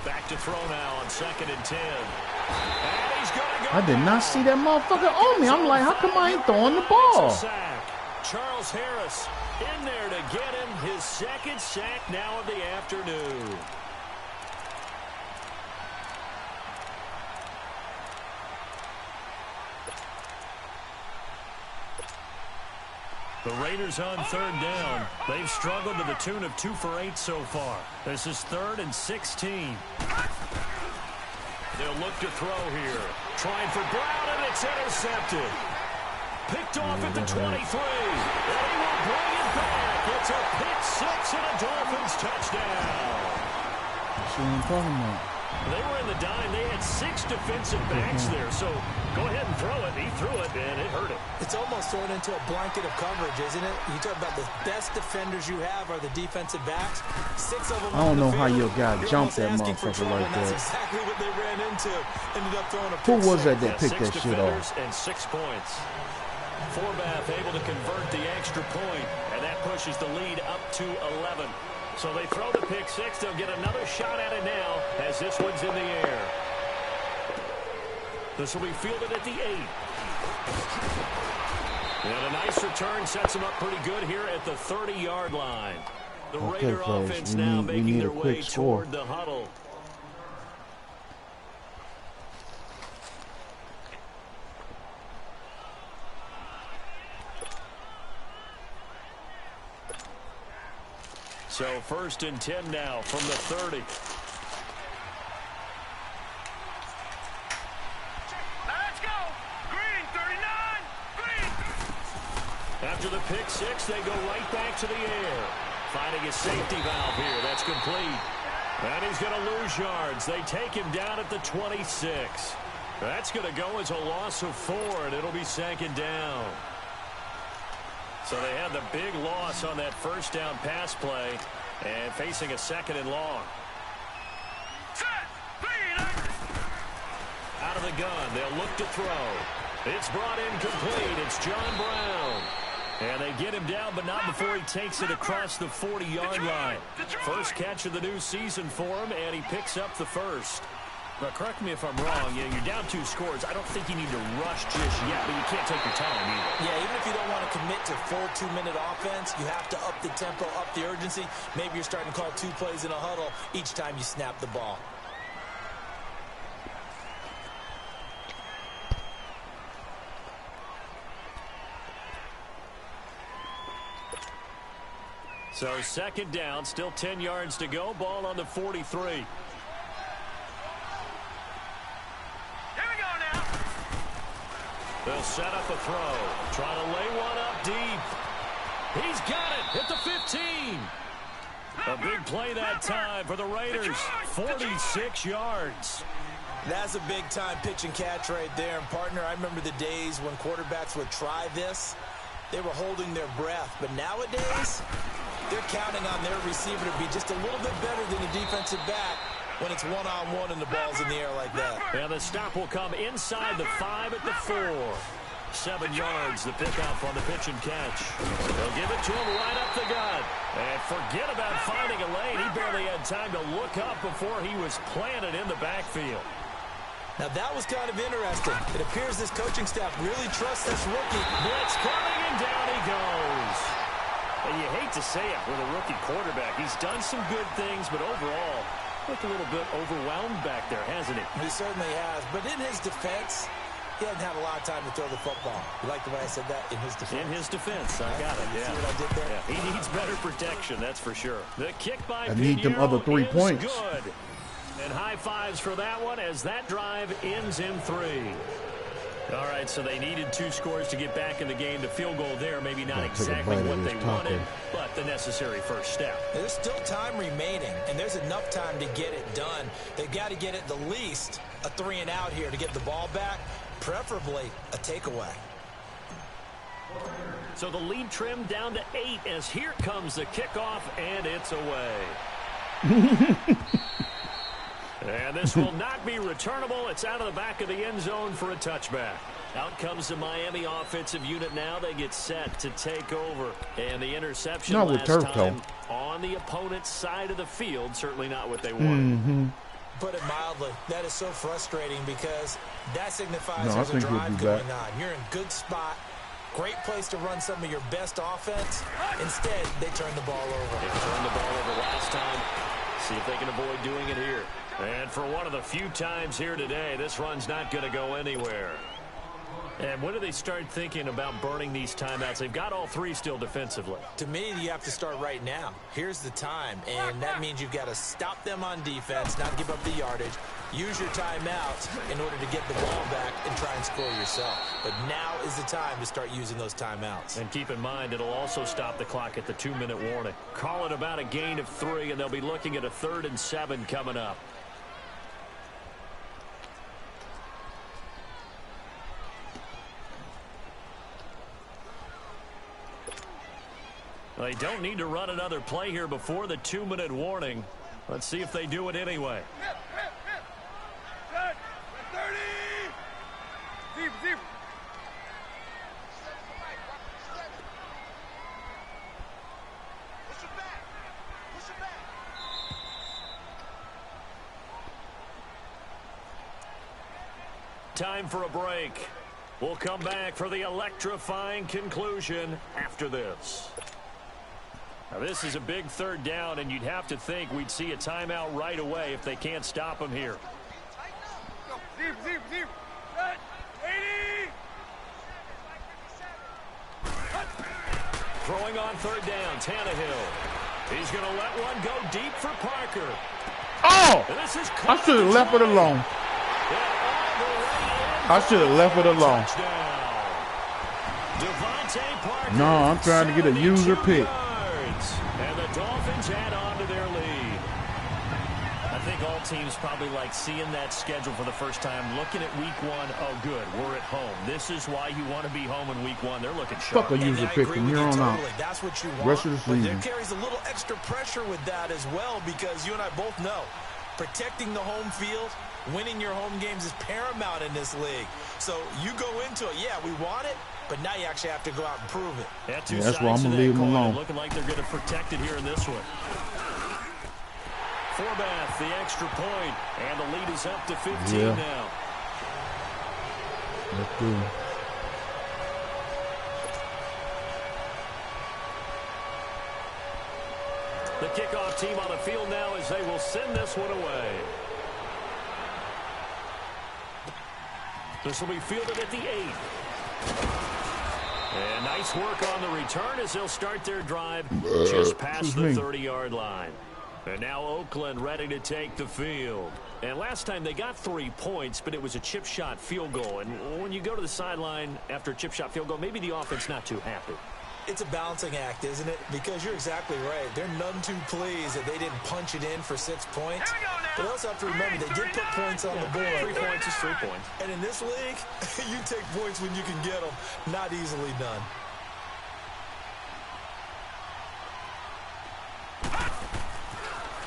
[SPEAKER 2] Back to throw now on 2nd and 10. And he's gonna go.
[SPEAKER 1] I did not see that motherfucker on me. I'm like, how come I ain't throwing the ball?
[SPEAKER 2] Charles Harris in there to get him his 2nd sack now of the afternoon. The Raiders on 3rd down. They've struggled to the tune of 2 for 8 so far. This is 3rd and 16. They'll look to throw here. Trying for Brown, and it's intercepted. Picked off at the 23. And he will bring it back. It's a pick 6 and a Dolphins touchdown.
[SPEAKER 1] That's what I'm talking about.
[SPEAKER 2] They were in the dime. They had 6 defensive backs there. So go ahead and throw it. He threw it, and it hurt him.
[SPEAKER 3] It's almost thrown into a blanket of coverage, isn't it? You talk about the best defenders you have are the defensive backs. 6 of them.
[SPEAKER 1] I don't know how your guy jumped that motherfucker like that.
[SPEAKER 3] That's exactly what they ran into. Ended up throwing a pick.
[SPEAKER 1] Who was that picked that shit off?
[SPEAKER 2] And 6 points. Forbath able to convert the extra point, and that pushes the lead up to 11. So they throw the pick 6. They'll get another shot at it now as this one's in the air. This will be fielded at the 8. And a nice return sets them up pretty good here at the 30-yard line. The Raider offense now making their way toward the huddle. So 1st and 10 now from the 30.
[SPEAKER 4] Let's go. Green, 39. Green.
[SPEAKER 2] After the pick 6, they go right back to the air. Finding a safety valve here. That's complete. And he's going to lose yards. They take him down at the 26. That's going to go as a loss of 4, and it'll be 2nd down. So they had the big loss on that 1st down pass play and facing a 2nd and long. Out of the gun, they'll look to throw. It's brought in complete. It's John Brown. And they get him down, but not before he takes it across the 40-yard line. First catch of the new season for him, and he picks up the 1st. But correct me if I'm wrong, you're down 2 scores. I don't think you need to rush just yet, but you can't take your time either.
[SPEAKER 3] Yeah, even if you don't want to commit to full 2-minute offense, you have to up the tempo, up the urgency. Maybe you're starting to call 2 plays in a huddle each time you snap the ball.
[SPEAKER 2] So 2nd down, still 10 yards to go. Ball on the 43. They'll set up a throw. Trying to lay one up deep. He's got it at the 15. A big play that time for the Raiders. 46 yards.
[SPEAKER 3] That's a big-time pitch and catch right there. And, partner, I remember the days when quarterbacks would try this. They were holding their breath. But nowadays, they're counting on their receiver to be just a little bit better than the defensive back when it's one-on-one and the ball's in the air like that.
[SPEAKER 2] And the stop will come inside the 5 at the 4. 7 yards, the pickoff on the pitch and catch. They'll give it to him right up the gut. And forget about finding a lane. He barely had time to look up before he was planted in the backfield.
[SPEAKER 3] Now, that was kind of interesting. It appears this coaching staff really trusts this rookie.
[SPEAKER 2] Blitz coming, and down he goes. And you hate to say it with a rookie quarterback. He's done some good things, but overall, looked a little bit overwhelmed back there, hasn't he?
[SPEAKER 3] He certainly has. But in his defense, He hasn't had a lot of time to throw the football. You like the way I said that? In his defense?
[SPEAKER 2] In his defense. I got it, yeah.
[SPEAKER 3] See what I did there?
[SPEAKER 2] Yeah. He needs better protection, that's for sure. The kick by
[SPEAKER 1] I need them other 3 points.
[SPEAKER 2] Good. And high fives for that one as that drive ends in 3. All right, so they needed 2 scores to get back in the game. The field goal there, maybe not exactly what they wanted, but the necessary first step.
[SPEAKER 3] There's still time remaining, and there's enough time to get it done. They've got to get at the least a 3 and out here to get the ball back, preferably a takeaway.
[SPEAKER 2] So the lead trimmed down to 8 as here comes the kickoff, and it's away. And this will not be returnable. It's out of the back of the end zone for a touchback. Out comes the Miami offensive unit now. They get set to take over. And the interception last time on the opponent's side of the field. Certainly not what they wanted.
[SPEAKER 3] Put it mildly, that is so frustrating because that signifies there's a drive going on. You're in a good spot. Great place to run some of your best offense. Instead, they turn the ball over.
[SPEAKER 2] They turned the ball over last time. See if they can avoid doing it here. And for one of the few times here today, this run's not going to go anywhere. And when do they start thinking about burning these timeouts? They've got all 3 still defensively.
[SPEAKER 3] To me, you have to start right now. Here's the time, and that means you've got to stop them on defense, not give up the yardage, use your timeouts in order to get the ball back and try and score yourself. But now is the time to start using those timeouts.
[SPEAKER 2] And keep in mind, it'll also stop the clock at the 2-minute warning. Call it about a gain of 3, and they'll be looking at a 3rd and 7 coming up. They don't need to run another play here before the 2-minute warning. Let's see if they do it anyway.
[SPEAKER 4] Set. 30. Deep. Push it back.
[SPEAKER 2] Time for a break. We'll come back for the electrifying conclusion after this. Now, this is a big 3rd down, and you'd have to think we'd see a timeout right away if they can't stop him here.
[SPEAKER 4] Deep. Set. 80.
[SPEAKER 2] Throwing on 3rd down, Tannehill. He's going to let one go deep for Parker.
[SPEAKER 1] Oh! I should have left it alone. No, I'm trying to get a user pick.
[SPEAKER 2] And the Dolphins add on to their lead. I think all teams probably like seeing that schedule for the first time, looking at week 1. Oh, good, we're at home. This is why you want to be home in week 1. They're looking sharp.
[SPEAKER 1] Fuck a user pick from here on out.
[SPEAKER 3] That's what you want.
[SPEAKER 1] Rest of the season.
[SPEAKER 3] But there carries a little extra pressure with that as well because you and I both know protecting the home field, winning your home games is paramount in this league. So you go into it, yeah, we want it, but now you actually have to go out and prove it.
[SPEAKER 2] That's why I'm going to leave them alone. Looking like they're going to protect it here in this one. Forbath, the extra point, and the lead is up to 15 now.
[SPEAKER 1] Let's do it.
[SPEAKER 2] The kickoff team on the field now as they will send this one away. This will be fielded at the 8. And nice work on the return as they'll start their drive just past the 30-yard line. And now Oakland ready to take the field. And last time they got 3 points, but it was a chip shot field goal. And when you go to the sideline after a chip shot field goal, maybe the offense not too happy.
[SPEAKER 3] It's a balancing act, isn't it? Because you're exactly right. They're none too pleased that they didn't punch it in for 6 points. But you also have to remember they did put points on the board.
[SPEAKER 2] 3 points is 3 points.
[SPEAKER 3] And in this league, you take points when you can get them. Not easily done.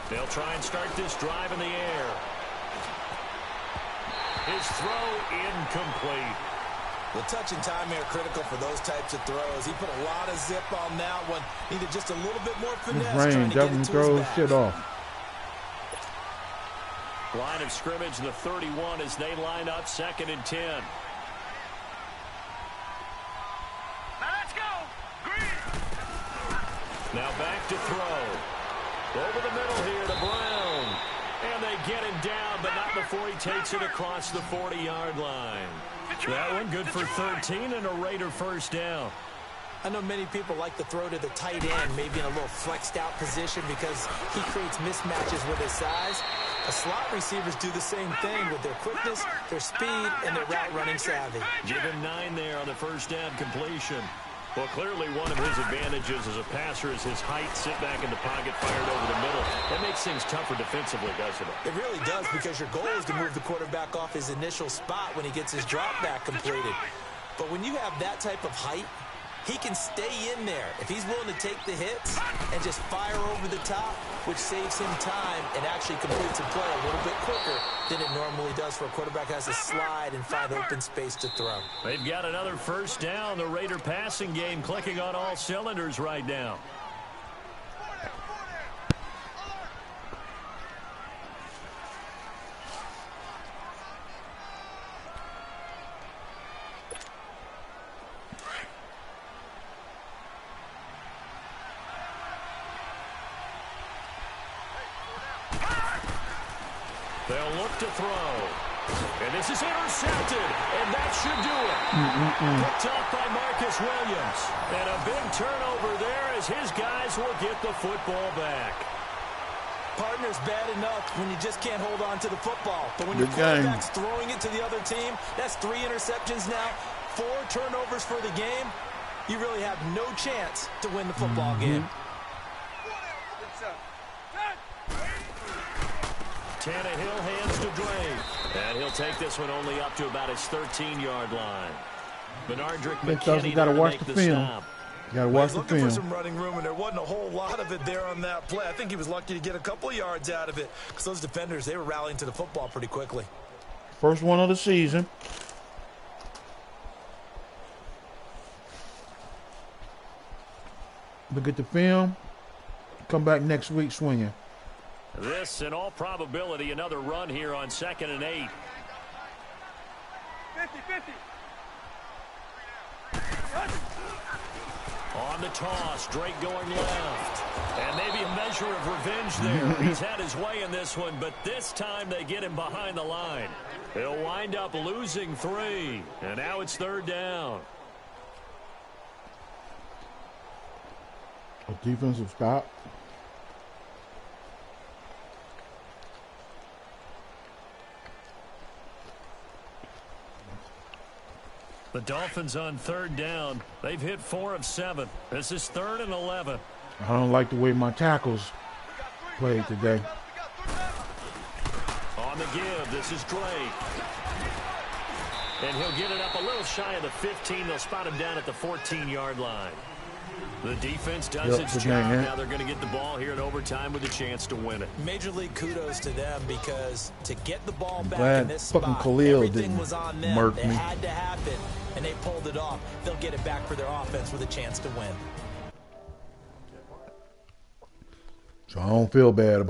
[SPEAKER 2] They'll try and start this drive in the air. His throw incomplete.
[SPEAKER 3] The touch and time are critical for those types of throws. He put a lot of zip on that one. Needed just a little bit more finesse.
[SPEAKER 1] Rain definitely throws shit off.
[SPEAKER 2] Line of scrimmage, the 31 as they line up 2nd and 10.
[SPEAKER 4] Now let's go. Green.
[SPEAKER 2] Now back to throw. Over the middle here to Brown. And they get get him down, but not before he takes it across the 40-yard line. That one good for 13 and a Raider first down.
[SPEAKER 3] I know many people like to throw to the tight end, maybe in a little flexed out position because he creates mismatches with his size. The slot receivers do the same thing with their quickness, their speed, and their route running savvy.
[SPEAKER 2] Give him 9 there on the first down completion. Well, clearly one of his advantages as a passer is his height, sit back in the pocket, fired over the middle. That makes things tougher defensively, doesn't it?
[SPEAKER 3] It really does, because your goal is to move the quarterback off his initial spot when he gets his drop back completed. But when you have that type of height, he can stay in there if he's willing to take the hits and just fire over the top, which saves him time and actually completes a play a little bit quicker than it normally does for a quarterback who has to slide and find open space to throw.
[SPEAKER 2] They've got another first down. The Raider passing game clicking on all cylinders right now. They'll look to throw. And this is intercepted. And that should do it. Picked up by Marcus Williams. And a big turnover there as his guys will get the football back.
[SPEAKER 3] Partner's bad enough when you just can't hold on to the football. But when your quarterback's throwing it to the other team, that's 3 interceptions now, 4 turnovers for the game. You really have no chance to win the football game.
[SPEAKER 2] Tannehill hands to Drake. And he'll take this one only up to about his 13-yard line. Bernardrick McKinney
[SPEAKER 1] got to watch
[SPEAKER 2] make
[SPEAKER 1] the
[SPEAKER 2] the
[SPEAKER 1] film.
[SPEAKER 2] stop.
[SPEAKER 1] You got to watch the
[SPEAKER 5] looking
[SPEAKER 1] film.
[SPEAKER 5] for some running room, and there wasn't a whole lot of it there on that play. I think he was lucky to get a couple of yards out of it because those defenders, they were rallying to the football pretty quickly.
[SPEAKER 1] First one of the season. Look at the film. Come back next week swinging.
[SPEAKER 2] This, in all probability, another run here on 2nd and 8.
[SPEAKER 4] 50-50.
[SPEAKER 2] On the toss, Drake going left. And maybe a measure of revenge there. He's had his way in this one, but this time they get him behind the line. He'll wind up losing 3. And now it's 3rd down.
[SPEAKER 1] A defensive stop.
[SPEAKER 2] The Dolphins on 3rd down. They've hit 4 of 7. This is 3rd and 11.
[SPEAKER 1] I don't like the way my tackles played today.
[SPEAKER 2] On the give, this is Drake. And he'll get it up a little shy of the 15. They'll spot him down at the 14-yard line. The defense does its job. Now they're going to get the ball here in overtime with a chance to win it.
[SPEAKER 3] Major league kudos to them, because to get the ball back
[SPEAKER 1] glad
[SPEAKER 3] in this
[SPEAKER 1] fucking
[SPEAKER 3] spot,
[SPEAKER 1] Khalil
[SPEAKER 3] everything
[SPEAKER 1] didn't
[SPEAKER 3] was on them.
[SPEAKER 1] murk
[SPEAKER 3] It
[SPEAKER 1] me.
[SPEAKER 3] had to happen, and they pulled it off. They'll get it back for their offense with a chance to win.
[SPEAKER 1] So I don't feel bad about